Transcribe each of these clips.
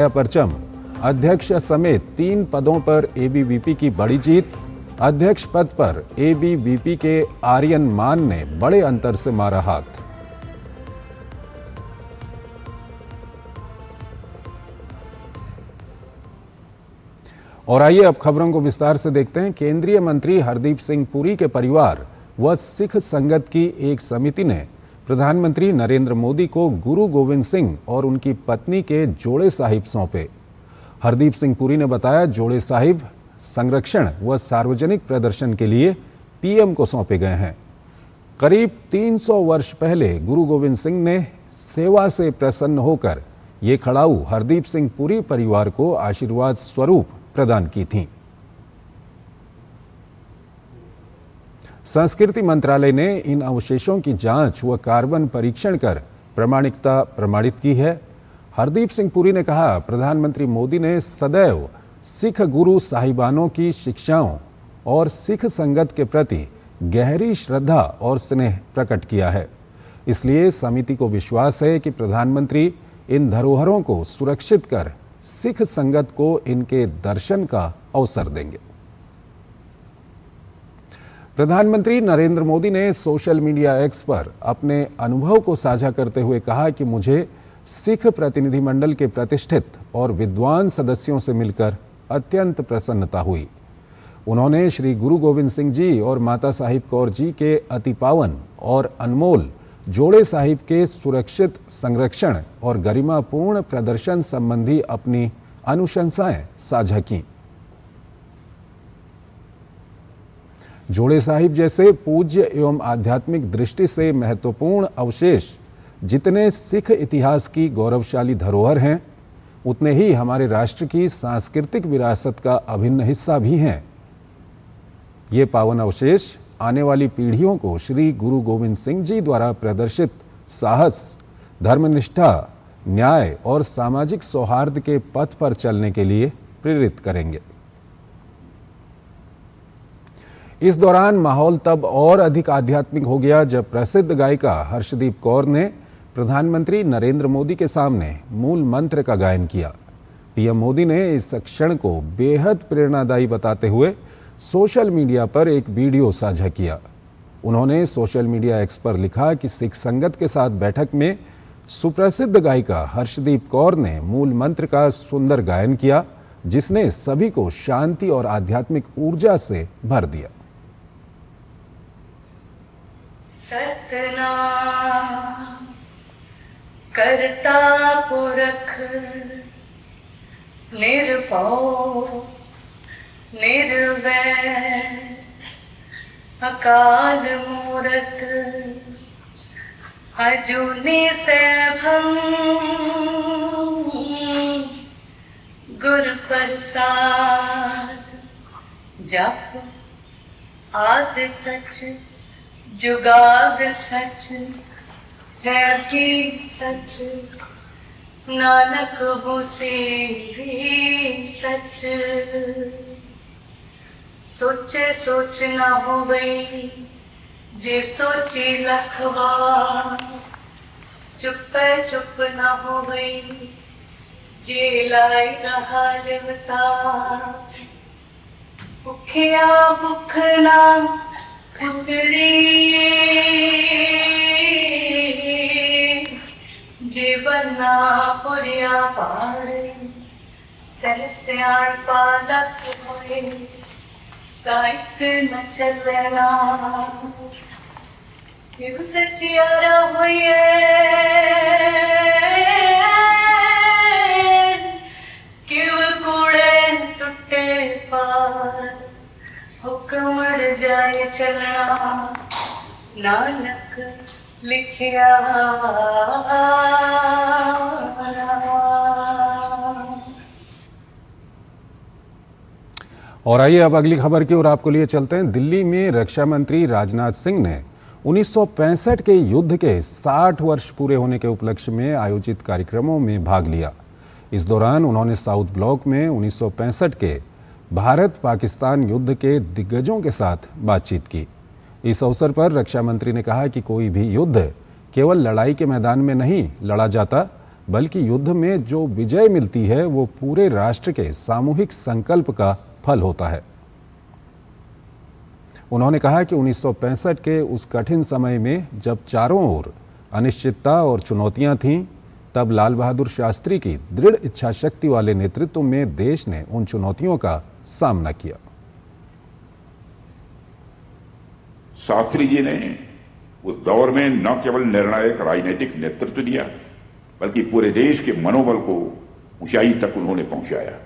परचम। अध्यक्ष समेत 3 पदों पर एबीवीपी की बड़ी जीत। अध्यक्ष पद पर एबीवीपी के आर्यन मान ने बड़े अंतर से मारा हाथ। और आइए अब खबरों को विस्तार से देखते हैं। केंद्रीय मंत्री हरदीप सिंह पुरी के परिवार व सिख संगत की एक समिति ने प्रधानमंत्री नरेंद्र मोदी को गुरु गोविंद सिंह और उनकी पत्नी के जोड़े साहिब सौंपे। हरदीप सिंह पुरी ने बताया, जोड़े साहिब संरक्षण व सार्वजनिक प्रदर्शन के लिए पीएम को सौंपे गए हैं। करीब 300 वर्ष पहले गुरु गोविंद सिंह ने सेवा से प्रसन्न होकर ये खड़ाऊ हरदीप सिंह पुरी परिवार को आशीर्वाद स्वरूप प्रदान की थी। संस्कृति मंत्रालय ने इन अवशेषों की जांच व कार्बन परीक्षण कर प्रामाणिकता प्रमाणित की है। हरदीप सिंह पुरी ने कहा, प्रधानमंत्री मोदी ने सदैव सिख गुरु साहिबानों की शिक्षाओं और सिख संगत के प्रति गहरी श्रद्धा और स्नेह प्रकट किया है। इसलिए समिति को विश्वास है कि प्रधानमंत्री इन धरोहरों को सुरक्षित कर सिख संगत को इनके दर्शन का अवसर देंगे। प्रधानमंत्री नरेंद्र मोदी ने सोशल मीडिया एक्स पर अपने अनुभव को साझा करते हुए कहा कि मुझे सिख प्रतिनिधिमंडल के प्रतिष्ठित और विद्वान सदस्यों से मिलकर अत्यंत प्रसन्नता हुई। उन्होंने श्री गुरु गोविंद सिंह जी और माता साहिब कौर जी के अति पावन और अनमोल जोड़े साहिब के सुरक्षित संरक्षण और गरिमापूर्ण प्रदर्शन संबंधी अपनी अनुशंसाएं साझा की। जोड़े साहिब जैसे पूज्य एवं आध्यात्मिक दृष्टि से महत्वपूर्ण अवशेष जितने सिख इतिहास की गौरवशाली धरोहर हैं, उतने ही हमारे राष्ट्र की सांस्कृतिक विरासत का अभिन्न हिस्सा भी हैं। ये पावन अवशेष आने वाली पीढ़ियों को श्री गुरु गोविंद सिंह जी द्वारा प्रदर्शित साहस, धर्मनिष्ठा, न्याय और सामाजिक सौहार्द के पथ पर चलने के लिए प्रेरित करेंगे। इस दौरान माहौल तब और अधिक आध्यात्मिक हो गया जब प्रसिद्ध गायिका हर्षदीप कौर ने प्रधानमंत्री नरेंद्र मोदी के सामने मूल मंत्र का गायन किया। पीएम मोदी ने इस क्षण को बेहद प्रेरणादायी बताते हुए सोशल मीडिया पर एक वीडियो साझा किया। उन्होंने सोशल मीडिया एक्स पर लिखा कि सिख संगत के साथ बैठक में सुप्रसिद्ध गायिका हर्षदीप कौर ने मूल मंत्र का सुंदर गायन किया, जिसने सभी को शांति और आध्यात्मिक ऊर्जा से भर दिया। सतनाम करता पुरख निर्भव निर्वैर अकाल मूरत अजूनी सैभम गुर प्रसाद जप आदि सच जुगाद सच है की सच नानक होसे भी सच सोचे सोच ना हो गई जे सोची लखवा चुप चुप ना हो गई जे लाई रहा लिवता भुखिया भुख ना उतरी जीवना पुरिया पारे सहस्याण पालक होए काइक न चलना किव सचियारा होए किव कूड़े टुटे पार हुक्म जाए चलना नानक लिखिया। और आइए अब अगली खबर की ओर आपको लिए चलते हैं। दिल्ली में रक्षा मंत्री राजनाथ सिंह ने 1965 के युद्ध के 60 वर्ष पूरे होने के उपलक्ष्य में आयोजित कार्यक्रमों में भाग लिया। इस दौरान उन्होंने साउथ ब्लॉक में 1965 के भारत पाकिस्तान युद्ध के दिग्गजों के साथ बातचीत की। इस अवसर पर रक्षा मंत्री ने कहा कि कोई भी युद्ध केवल लड़ाई के मैदान में नहीं लड़ा जाता, बल्कि युद्ध में जो विजय मिलती है वो पूरे राष्ट्र के सामूहिक संकल्प का फल होता है। उन्होंने कहा कि 1965 के उस कठिन समय में जब चारों ओर अनिश्चितता और चुनौतियां थीं, तब लाल बहादुर शास्त्री की दृढ़ इच्छा शक्ति वाले नेतृत्व में देश ने उन चुनौतियों का सामना किया। शास्त्री जी ने उस दौर में न केवल निर्णायक राजनीतिक नेतृत्व दिया, बल्कि पूरे देश के मनोबल को ऊंचाई तक उन्होंने पहुंचाया।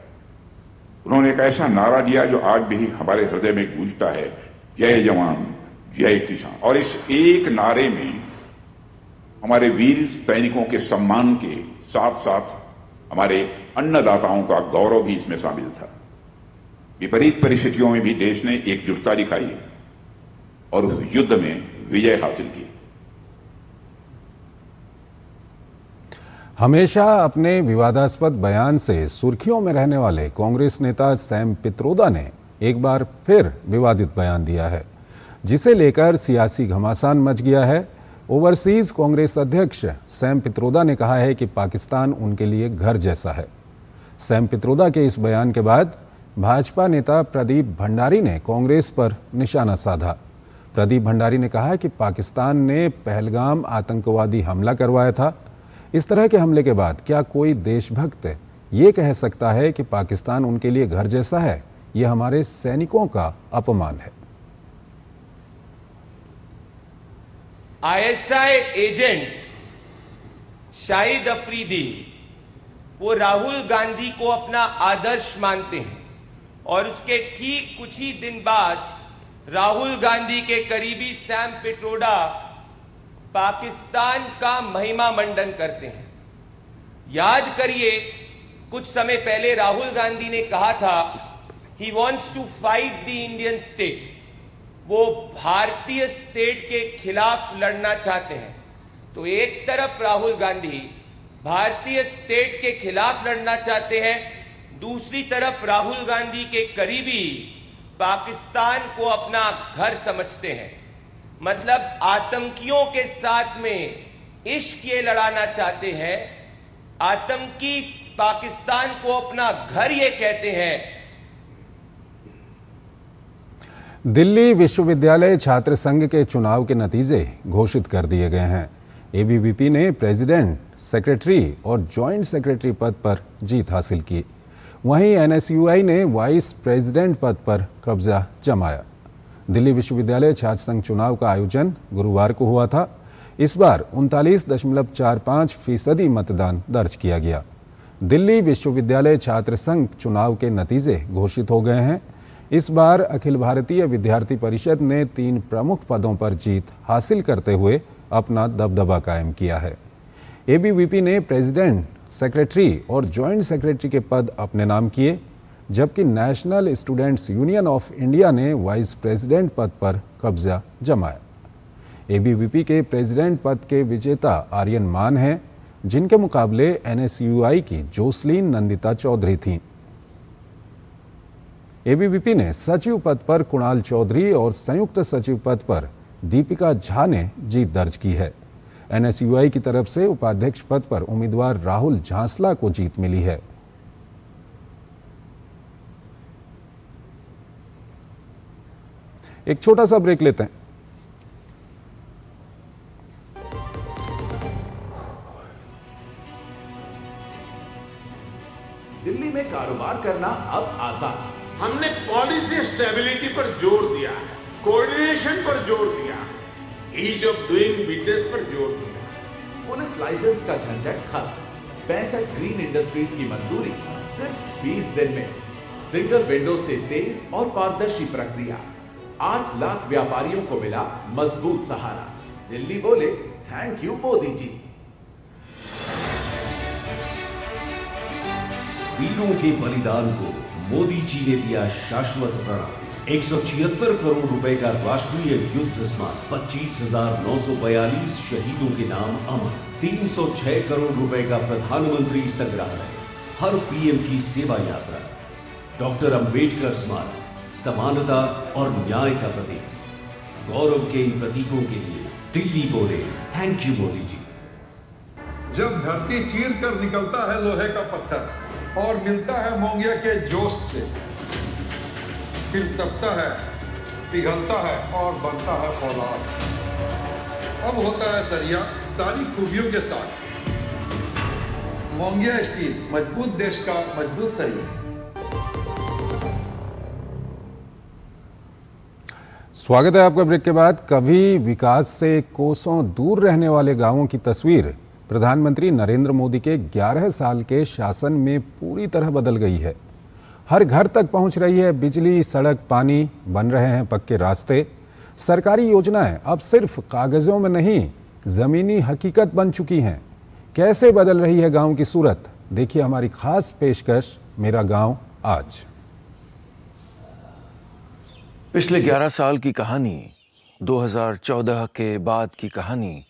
उन्होंने एक ऐसा नारा दिया जो आज भी हमारे हृदय में गूंजता है, जय जवान जय किसान। और इस एक नारे में हमारे वीर सैनिकों के सम्मान के साथ साथ हमारे अन्नदाताओं का गौरव भी इसमें शामिल था। विपरीत परिस्थितियों में भी देश ने एकजुटता दिखाई और उस युद्ध में विजय हासिल की। हमेशा अपने विवादास्पद बयान से सुर्खियों में रहने वाले कांग्रेस नेता सैम पित्रोदा ने एक बार फिर विवादित बयान दिया है, जिसे लेकर सियासी घमासान मच गया है। ओवरसीज कांग्रेस अध्यक्ष सैम पित्रोदा ने कहा है कि पाकिस्तान उनके लिए घर जैसा है। सैम पित्रोदा के इस बयान के बाद भाजपा नेता प्रदीप भंडारी ने कांग्रेस पर निशाना साधा। प्रदीप भंडारी ने कहा कि पाकिस्तान ने पहलगाम आतंकवादी हमला करवाया था। इस तरह के हमले के बाद क्या कोई देशभक्त ये कह सकता है कि पाकिस्तान उनके लिए घर जैसा है? यह हमारे सैनिकों का अपमान है। आईएसआई एजेंट शाहिद अफरीदी वो राहुल गांधी को अपना आदर्श मानते हैं और उसके ठीक कुछ ही दिन बाद राहुल गांधी के करीबी सैम पित्रोदा पाकिस्तान का महिमा मंडन करते हैं। याद करिए, कुछ समय पहले राहुल गांधी ने कहा था he wants to fight the Indian state. वो भारतीय स्टेट के खिलाफ लड़ना चाहते हैं। तो एक तरफ राहुल गांधी भारतीय स्टेट के खिलाफ लड़ना चाहते हैं, दूसरी तरफ राहुल गांधी के करीबी पाकिस्तान को अपना घर समझते हैं। मतलब आतंकियों के साथ में इश्क ये लड़ाना चाहते हैं, आतंकी पाकिस्तान को अपना घर ये कहते हैं। दिल्ली विश्वविद्यालय छात्र संघ के चुनाव के नतीजे घोषित कर दिए गए हैं। एबीवीपी ने प्रेसिडेंट, सेक्रेटरी और जॉइंट सेक्रेटरी पद पर जीत हासिल की। वहीं एनएसयूआई ने वाइस प्रेसिडेंट पद पर कब्जा जमाया। दिल्ली विश्वविद्यालय छात्र संघ चुनाव का आयोजन गुरुवार को हुआ था। इस बार 39.45% मतदान दर्ज किया गया। दिल्ली विश्वविद्यालय छात्र संघ चुनाव के नतीजे घोषित हो गए हैं। इस बार अखिल भारतीय विद्यार्थी परिषद ने 3 प्रमुख पदों पर जीत हासिल करते हुए अपना दबदबा कायम किया है। एबीवीपी ने प्रेसिडेंट, सेक्रेटरी और जॉइंट सेक्रेटरी के पद अपने नाम किए, जबकि national students union of India ने वाइस प्रेसिडेंट पद पर कब्जा जमाया। एबीवीपी के प्रेसिडेंट पद के विजेता आर्यन मान हैं, जिनके मुकाबले एनएसयूआई की जोसलीन नंदिता चौधरी थीं। एबीवीपी ने सचिव पद पर कुणाल चौधरी और संयुक्त सचिव पद पर दीपिका झा ने जीत दर्ज की है। एनएसयूआई की तरफ से उपाध्यक्ष पद पर उम्मीदवार राहुल झांसला को जीत मिली है। एक छोटा सा ब्रेक लेते हैं। दिल्ली में कारोबार करना अब आसान। हमने पॉलिसी स्टेबिलिटी पर जोर दिया है, कोऑर्डिनेशन पर जोर दिया है, ईज ऑफ डूइंग बिजनेस पर जोर दिया है। पुलिस लाइसेंस का झंझट खत्म। 65 ग्रीन इंडस्ट्रीज की मंजूरी सिर्फ 20 दिन में। सिंगल विंडो से तेज और पारदर्शी प्रक्रिया। 8 लाख व्यापारियों को मिला मजबूत सहारा। दिल्ली बोले थैंक यू मोदी जी। वीरों के बलिदान को मोदी जी ने दिया शाश्वत प्रणाम। 176 करोड़ रुपए का राष्ट्रीय युद्ध स्मारक, 25,942 शहीदों के नाम अमर, 306 करोड़ रुपए का प्रधानमंत्री संग्रहालय, हर पीएम की सेवा यात्रा, डॉक्टर अंबेडकर स्मारक, समानता और न्याय का प्रतीक। गौरव के इन प्रतीकों के लिए दिल्ली बोले थैंक यू मोदी जी। जब धरती चीर कर निकलता है लोहे का पत्थर और मिलता है मोंगिया के जोश से, फिर तपता है, पिघलता है और बनता है फौलाद। अब होता है सरिया सारी खूबियों के साथ। मोंगिया स्टील, मजबूत देश का मजबूत सरिया। स्वागत है आपका ब्रेक के बाद। कभी विकास से कोसों दूर रहने वाले गांवों की तस्वीर प्रधानमंत्री नरेंद्र मोदी के 11 साल के शासन में पूरी तरह बदल गई है। हर घर तक पहुंच रही है बिजली, सड़क, पानी, बन रहे हैं पक्के रास्ते। सरकारी योजनाएं अब सिर्फ कागजों में नहीं, जमीनी हकीकत बन चुकी हैं। कैसे बदल रही है गांव की सूरत, देखिए हमारी खास पेशकश मेरा गांव आज। पिछले 11 साल की कहानी, 2014 के बाद की कहानी,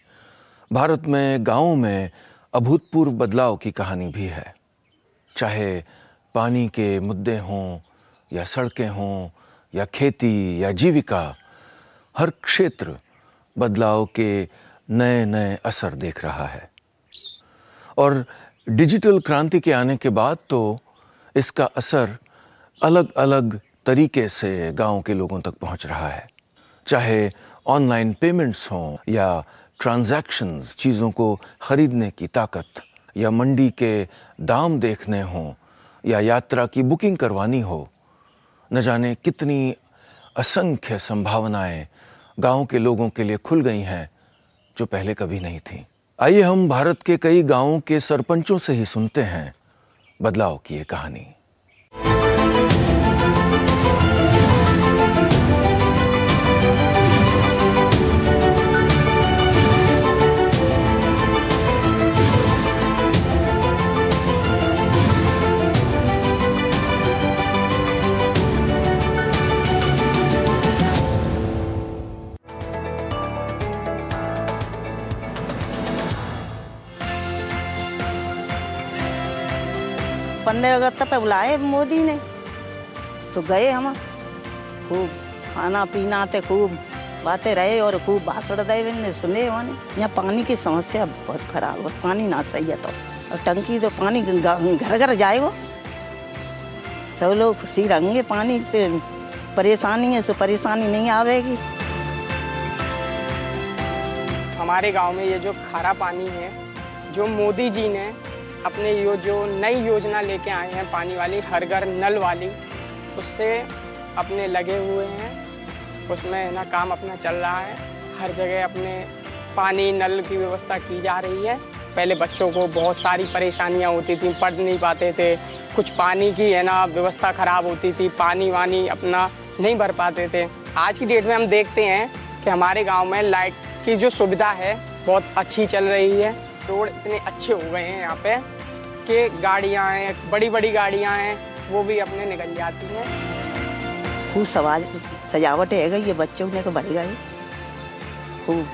भारत में गांवों में अभूतपूर्व बदलाव की कहानी भी है। चाहे पानी के मुद्दे हों या सड़कें हों या खेती या जीविका, हर क्षेत्र बदलाव के नए नए असर देख रहा है। और डिजिटल क्रांति के आने के बाद तो इसका असर अलग अलग तरीके से गांव के लोगों तक पहुंच रहा है। चाहे ऑनलाइन पेमेंट्स हों या ट्रांजैक्शंस, चीज़ों को खरीदने की ताकत, या मंडी के दाम देखने हों या यात्रा की बुकिंग करवानी हो, न जाने कितनी असंख्य संभावनाएं गांव के लोगों के लिए खुल गई हैं जो पहले कभी नहीं थीं। आइए हम भारत के कई गांवों के सरपंचों से ही सुनते हैं बदलाव की ये कहानी। पंद्रह अगस्त पे बुलाए मोदी ने, सो गए हम। खूब खाना पीना ते खूब बातें रहे और खूब भाषण दे सुने उन्होंने। यहाँ पानी की समस्या बहुत खराब है, पानी ना सही है तो, और टंकी तो पानी घर घर जाएगा, सब लोग खुशी रहेंगे। पानी से परेशानी है, सो परेशानी नहीं आवेगी। हमारे गांव में ये जो खारा पानी है, जो मोदी जी ने अपने जो नई योजना लेके आए हैं पानी वाली, हर घर नल वाली, उससे अपने लगे हुए हैं। उसमें ना काम अपना चल रहा है। हर जगह अपने पानी नल की व्यवस्था की जा रही है। पहले बच्चों को बहुत सारी परेशानियां होती थी, पढ़ नहीं पाते थे, कुछ पानी की है ना व्यवस्था ख़राब होती थी, पानी वानी अपना नहीं भर पाते थे। आज की डेट में हम देखते हैं कि हमारे गाँव में लाइट की जो सुविधा है बहुत अच्छी चल रही है। रोड इतने अच्छे हो गए हैं यहाँ पे कि गाड़ियाँ हैं, बड़ी बड़ी गाड़ियाँ हैं, वो भी अपने निकल जाती हैं। खूब सजावट है गई, ये बच्चों ने तो बढ़ गए, खूब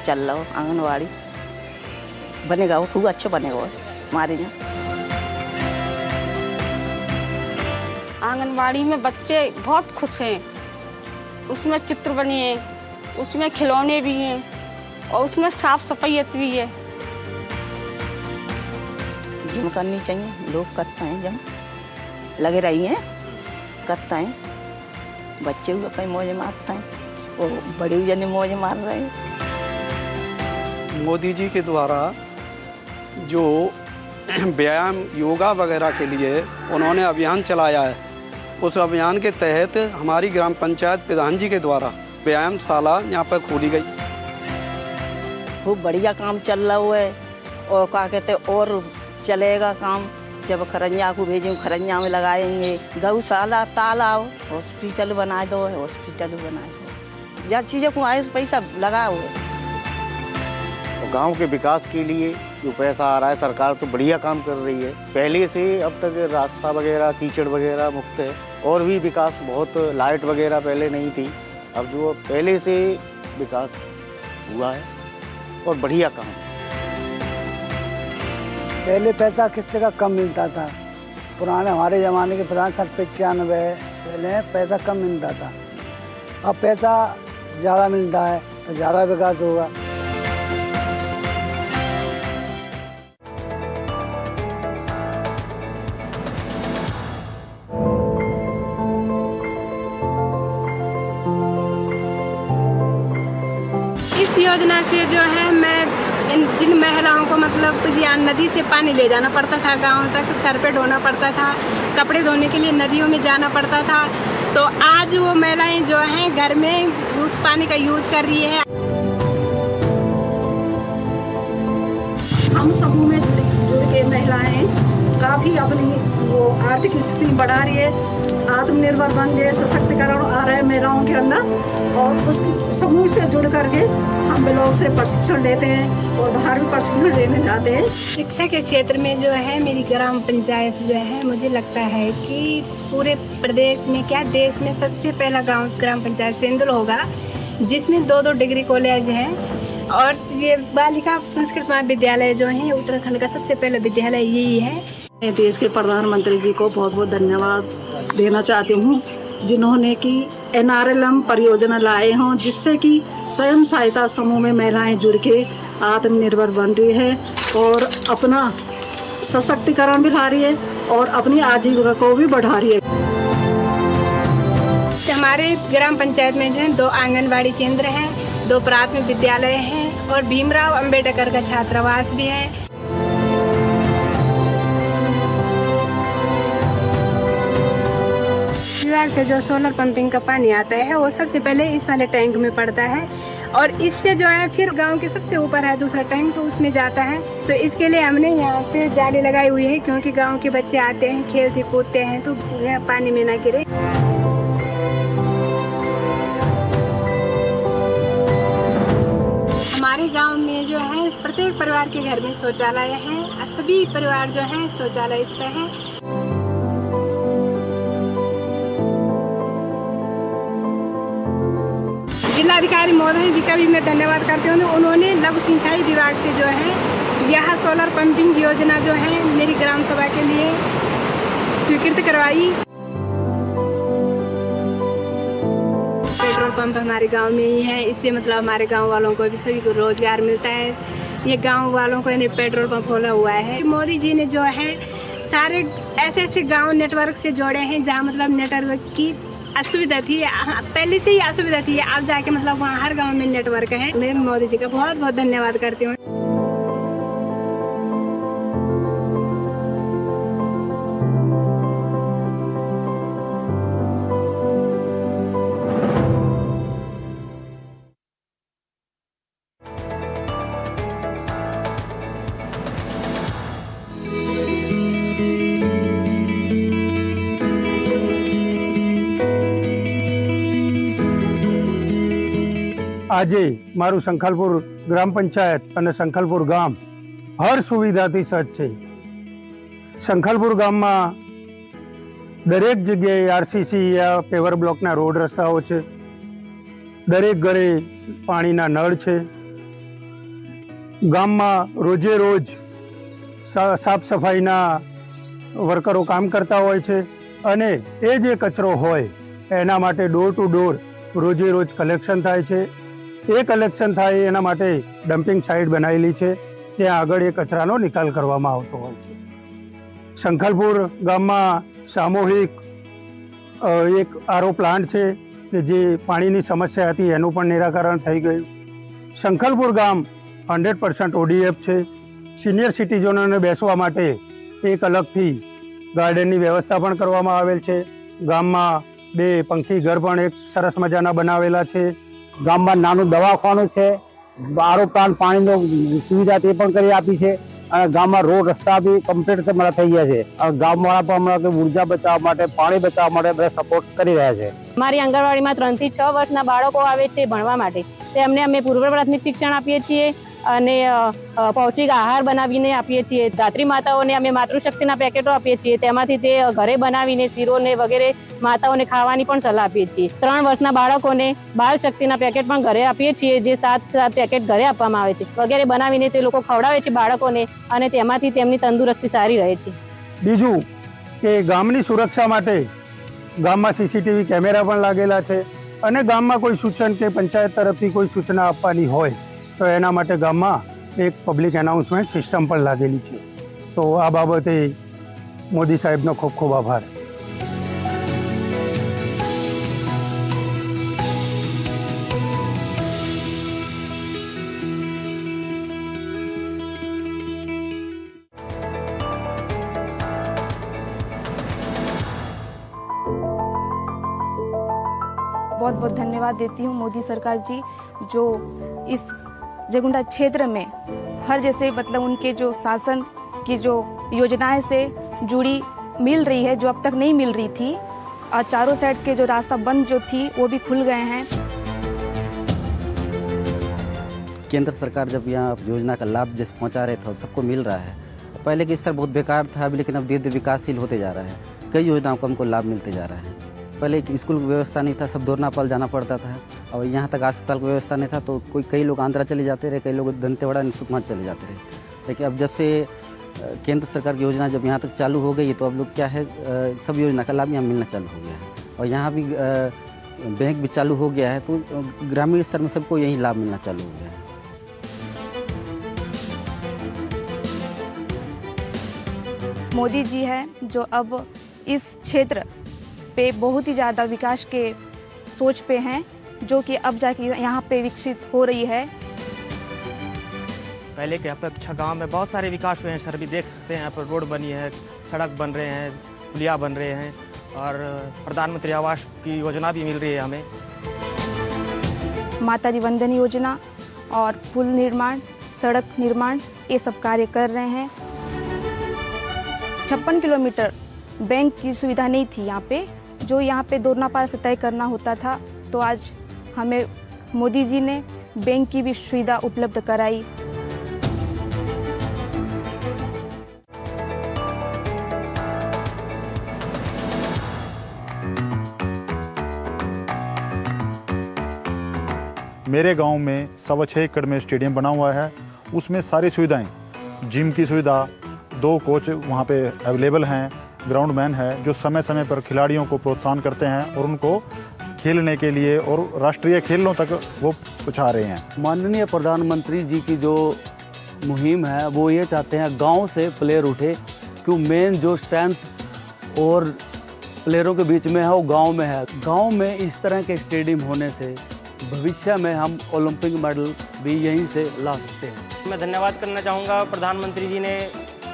चल रहा हो। आंगनवाड़ी बनेगा, वो खूब अच्छा बनेगा हमारे यहाँ। आंगनवाड़ी में बच्चे बहुत खुश हैं, उसमें चित्र बने हैं, उसमें खिलौने भी हैं और उसमें साफ सफाई भी है। जिम करनी चाहिए, लोग करते हैं, जम लगे रही हैं, करते हैं। बच्चे भी अपने मौज मारते हैं, वो बड़े जने मौज मार रहे हैं। मोदी जी के द्वारा जो व्यायाम योगा वगैरह के लिए उन्होंने अभियान चलाया है, उस अभियान के तहत हमारी ग्राम पंचायत प्रधान जी के द्वारा व्यायामशाला यहाँ पर खोली गई। खूब बढ़िया काम चल रहा है और क्या कहते और चलेगा काम। जब खरंजा को भेजें, खरंजा में लगाएंगे। गौशाला, तालाब, हॉस्पिटल बना दो, हॉस्पिटल बना दो। या चीज़ों को आए पैसा लगा हुआ है। तो गांव के विकास के लिए जो पैसा आ रहा है, सरकार तो बढ़िया काम कर रही है। पहले से अब तक रास्ता वगैरह, कीचड़ वगैरह मुक्त है। और भी विकास बहुत, लाइट वगैरह पहले नहीं थी, अब जो पहले से विकास हुआ है और बढ़िया काम। पहले पैसा किस्ते का कम मिलता था, पुराने हमारे ज़माने के प्रधान सन 95 पहले पैसा कम मिलता था। अब पैसा ज़्यादा मिलता है तो ज़्यादा विकास होगा। योजना से जो है मैं जिन महिलाओं को मतलब तो यहाँ नदी से पानी ले जाना पड़ता था, गांव तक सर पे ढोना पड़ता था, कपड़े धोने के लिए नदियों में जाना पड़ता था, तो आज वो महिलाएं जो हैं घर में उस पानी का यूज कर रही है। हम समूह में जुड़ के महिलाएं काफ़ी अपनी वो आर्थिक स्थिति बढ़ा रही है, आत्मनिर्भर बन रही है, सशक्तिकरण आ रहा है महिलाओं के अंदर। और उस समूह से जुड़ करके हम ब्लॉक से प्रशिक्षण लेते हैं और बाहर भी प्रशिक्षण लेने जाते हैं। शिक्षा के क्षेत्र में जो है मेरी ग्राम पंचायत जो है, मुझे लगता है कि पूरे प्रदेश में क्या देश में सबसे पहला गाँव ग्राम पंचायत सेंदुल होगा जिसमें 2-2 डिग्री कॉलेज हैं। और ये बालिका संस्कृत महाविद्यालय जो है उत्तराखंड का सबसे पहला विद्यालय यही है। मैं देश के प्रधानमंत्री जी को बहुत बहुत धन्यवाद देना चाहती हूँ जिन्होंने कि NRLM परियोजना लाए हों, जिससे कि स्वयं सहायता समूह में महिलाएं जुड़ के आत्मनिर्भर बन रही है और अपना सशक्तिकरण भी ला रही है और अपनी आजीविका को भी बढ़ा रही है। हमारे ग्राम पंचायत में जो है 2 आंगनबाड़ी केंद्र हैं, 2 प्राथमिक विद्यालय हैं और भीमराव अंबेडकर का छात्रावास भी है। विभाग से जो सोलर पंपिंग का पानी आता है वो सबसे पहले इस वाले टैंक में पड़ता है और इससे जो है फिर गांव के सबसे ऊपर है दूसरा टैंक, तो उसमें जाता है। तो इसके लिए हमने यहाँ पे जाली लगाई हुई है क्योंकि गांव के बच्चे आते हैं, खेलते कूदते हैं, तो पानी में ना गिरे। हमारे गांव में जो है प्रत्येक परिवार के घर में शौचालय है, सभी परिवार जो है शौचालय है। जिलाधिकारी महोदय जी का भी मैं धन्यवाद करती हूँ, उन्होंने लघु सिंचाई विभाग से जो है यह सोलर पंपिंग योजना जो है मेरी ग्राम सभा के लिए स्वीकृत करवाई। पेट्रोल पंप हमारे गांव में ही है, इससे मतलब हमारे गांव वालों को भी सभी को रोजगार मिलता है। ये गांव वालों को इन्हें पेट्रोल पंप खोला हुआ है। मोदी जी ने जो है सारे ऐसे ऐसे गांव नेटवर्क से जोड़े हैं जहां मतलब नेटवर्क की असुविधा थी, पहले से ही असुविधा थी, अब जाके मतलब वहाँ हर गांव में नेटवर्क है। मैं मोदी जी का बहुत बहुत धन्यवाद करती हूँ। આજે મારું સંખલપુર ગ્રામ પંચાયત અને સંખલપુર ગામ હર સુવિધાથી સજ્જ છે। સંખલપુર ગામમાં દરેક જગ્યાએ RCC યા પેવર બ્લોકના રોડ રસ્તાઓ છે, દરેક ઘરે પાણીના નળ છે, ગામમાં રોજે રોજ સાફ સફાઈના વર્કરો કામ કરતા હોય છે અને એ જે કચરો હોય એના માટે ડોર ટુ ડોર રોજે રોજ કલેક્શન થાય છે। એ કલેક્શન થાય એના માટે ડમ્પિંગ સાઇટ બનાવેલી છે, ત્યાં આગળ એ કચરાનો નિકાલ કરવામાં આવતો હોય છે। સંખલપુર ગામમાં સામૂહિક એક RO પ્લાન્ટ છે કે જે પાણીની સમસ્યા હતી એનું પણ નિરાકરણ થઈ ગયું। સંખલપુર ગામ 100% ODF છે। સિનિયર સિટીઝનોને બેસવા માટે એક અલગથી ગાર્ડનની વ્યવસ્થા પણ કરવામાં આવેલ છે। ગામમાં 2 પંખી ઘર પણ એક સરસ મજાના બનાવેલા છે। ગામમાં નાનું દવાખાનું છે, RO પ્લાન્ટ પાણીનો સુવિધા તે પણ કરી આપી છે અને ગામમાં રોડ રસ્તા બી કમ્પ્લીટ હમણાં થઈ ગયા છે। ગામવાળા પણ હમણાં ઉર્જા બચાવવા માટે, પાણી બચાવવા માટે બધા સપોર્ટ કરી રહ્યા છે। અમારી આંગણવાડીમાં 3 થી 6 વર્ષના બાળકો આવે છે ભણવા માટે, તેમને અમે પૂર્વ પ્રાથમિક શિક્ષણ આપીએ છીએ અને પૌષ્ટિક આહાર બનાવીને આપીએ છીએ। ધાત્રી માતાઓને અમે માતૃશક્તિના પેકેટો આપીએ છીએ, તેમાંથી તે ઘરે બનાવીને શીરોને વગેરે માતાઓને ખાવાની પણ સલાહ આપીએ છીએ। 3 વર્ષના બાળકોને બાળ શક્તિના પેકેટ પણ ઘરે આપીએ છીએ, જે 7 પેકેટ ઘરે આપવામાં આવે છે વગેરે બનાવીને તે લોકો ખવડાવે છે બાળકોને અને તેમાંથી તેમની તંદુરસ્તી સારી રહે છે। બીજું કે ગામની સુરક્ષા માટે ગામમાં CCTV કેમેરા પણ લાગેલા છે અને ગામમાં કોઈ સૂચન કે પંચાયત તરફથી કોઈ સૂચના આપવાની હોય તો એના માટે ગામમાં એક પબ્લિક એનાઉન્સમેન્ટ સિસ્ટમ પણ લાગેલી છે। તો આ બાબતે મોદી સાહેબનો ખૂબ ખૂબ આભાર। बहुत बहुत धन्यवाद देती हूँ मोदी सरकार जी, जो इस जगुंडा क्षेत्र में हर जैसे मतलब उनके जो शासन की जो योजनाएं से जुड़ी मिल रही है, जो अब तक नहीं मिल रही थी, और चारों साइड के जो रास्ता बंद जो थी वो भी खुल गए हैं। केंद्र सरकार जब यहाँ योजना का लाभ जैसे पहुँचा रहे थे सबको मिल रहा है। पहले के स्तर बहुत बेकार था अभी, लेकिन अब धीरे धीरे विकासशील होते जा रहा है। कई योजनाओं को हमको लाभ मिलते जा रहा है। पहले स्कूल की व्यवस्था नहीं था, सब दोरनापाल जाना पड़ता था, और यहाँ तक अस्पताल की व्यवस्था नहीं था, तो कई लोग आंध्रा चले जाते रहे, कई लोग दंतेवाड़ा सुकमा चले जाते रहे। लेकिन अब जब से केंद्र सरकार की योजना जब यहाँ तक चालू हो गई है, तो अब लोग क्या है सब योजना का लाभ यहाँ मिलना चालू हो गया है, और यहाँ भी बैंक भी चालू हो गया है, तो ग्रामीण स्तर में सबको यही लाभ मिलना चालू हो गया है। मोदी जी है जो अब इस क्षेत्र पे बहुत ही ज़्यादा विकास के सोच पे हैं, जो कि अब जाके यहाँ पे विकसित हो रही है। पहले के अपेक्षा गांव में बहुत सारे विकास हुए हैं सर, भी देख सकते हैं। यहाँ पर रोड बनी है, सड़क बन रहे हैं, पुलिया बन रहे हैं, और प्रधानमंत्री आवास की योजना भी मिल रही है हमें। माता जी वंदन योजना और पुल निर्माण, सड़क निर्माण, ये सब कार्य कर रहे हैं। 56 किलोमीटर बैंक की सुविधा नहीं थी यहाँ पे, जो यहाँ पे दोरनापाल से तय करना होता था, तो आज हमें मोदी जी ने बैंक की भी सुविधा उपलब्ध कराई। मेरे गांव में 6.25 एकड़ में स्टेडियम बना हुआ है। उसमें सारी सुविधाएं, जिम की सुविधा, 2 कोच वहां पे अवेलेबल हैं, ग्राउंड मैन है जो समय समय पर खिलाड़ियों को प्रोत्साहन करते हैं और उनको खेलने के लिए और राष्ट्रीय खेलों तक वो पहुँचा रहे हैं। माननीय प्रधानमंत्री जी की जो मुहिम है वो ये चाहते हैं गांव से प्लेयर उठे, क्यों मेन जो स्ट्रेंथ और प्लेयरों के बीच में है वो गांव में है। गांव में इस तरह के स्टेडियम होने से भविष्य में हम ओलंपिक मेडल भी यहीं से ला सकते हैं। मैं धन्यवाद करना चाहूँगा प्रधानमंत्री जी ने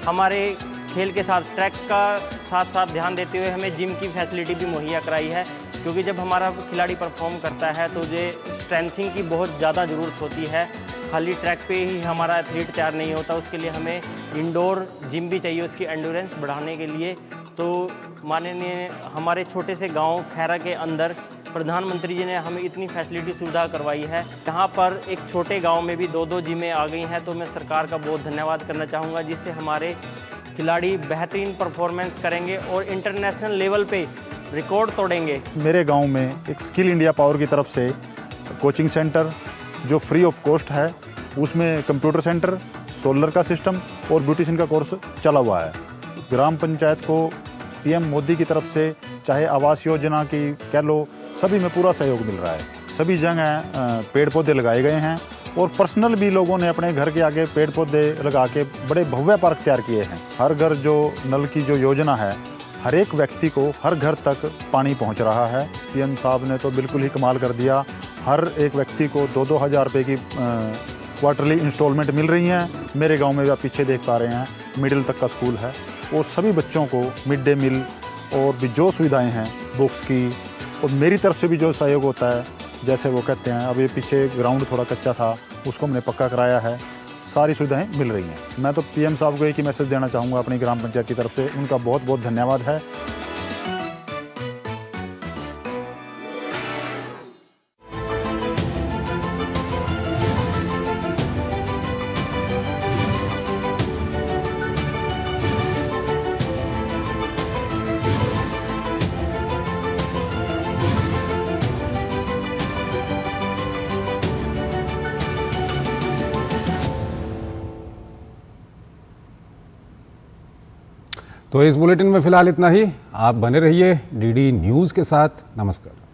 हमारे खेल के साथ ट्रैक का साथ साथ ध्यान देते हुए हमें जिम की फैसिलिटी भी मुहैया कराई है, क्योंकि जब हमारा खिलाड़ी परफॉर्म करता है तो ये स्ट्रेंथिंग की बहुत ज़्यादा ज़रूरत होती है। खाली ट्रैक पे ही हमारा एथलीट तैयार नहीं होता, उसके लिए हमें इंडोर जिम भी चाहिए उसकी एंड्योरेंस बढ़ाने के लिए। तो माननीय हमारे छोटे से गांव खैरा के अंदर प्रधानमंत्री जी ने हमें इतनी फैसिलिटी सुविधा करवाई है। यहाँ पर एक छोटे गांव में भी 2-2 जिमें आ गई हैं, तो मैं सरकार का बहुत धन्यवाद करना चाहूँगा, जिससे हमारे खिलाड़ी बेहतरीन परफॉर्मेंस करेंगे और इंटरनेशनल लेवल पे रिकॉर्ड तोड़ेंगे। मेरे गांव में एक स्किल इंडिया पावर की तरफ से कोचिंग सेंटर जो फ्री ऑफ कॉस्ट है, उसमें कंप्यूटर सेंटर, सोलर का सिस्टम और ब्यूटिशियन का कोर्स चला हुआ है। ग्राम पंचायत को पीएम मोदी की तरफ से चाहे आवास योजना की कह लो, सभी में पूरा सहयोग मिल रहा है। सभी जगह पेड़ पौधे लगाए गए हैं और पर्सनल भी लोगों ने अपने घर के आगे पेड़ पौधे लगा के बड़े भव्य पार्क तैयार किए हैं। हर घर जो नल की जो योजना है, हर एक व्यक्ति को हर घर तक पानी पहुंच रहा है। पीएम साहब ने तो बिल्कुल ही कमाल कर दिया। हर एक व्यक्ति को 2-2 हज़ार रुपये की क्वार्टरली इंस्टॉलमेंट मिल रही हैं। मेरे गांव में भी आप पीछे देख पा रहे हैं, मिडिल तक का स्कूल है और सभी बच्चों को मिड डे मील और भी जो सुविधाएँ हैं बुक्स की, और मेरी तरफ से भी जो सहयोग होता है, जैसे वो कहते हैं अब ये पीछे ग्राउंड थोड़ा कच्चा था, उसको हमने पक्का कराया है, सारी सुविधाएं मिल रही हैं। मैं तो पीएम साहब को एक ही मैसेज देना चाहूँगा अपनी ग्राम पंचायत की तरफ से, उनका बहुत बहुत धन्यवाद है। तो इस बुलेटिन में फिलहाल इतना ही। आप बने रहिए डीडी न्यूज़ के साथ। नमस्कार।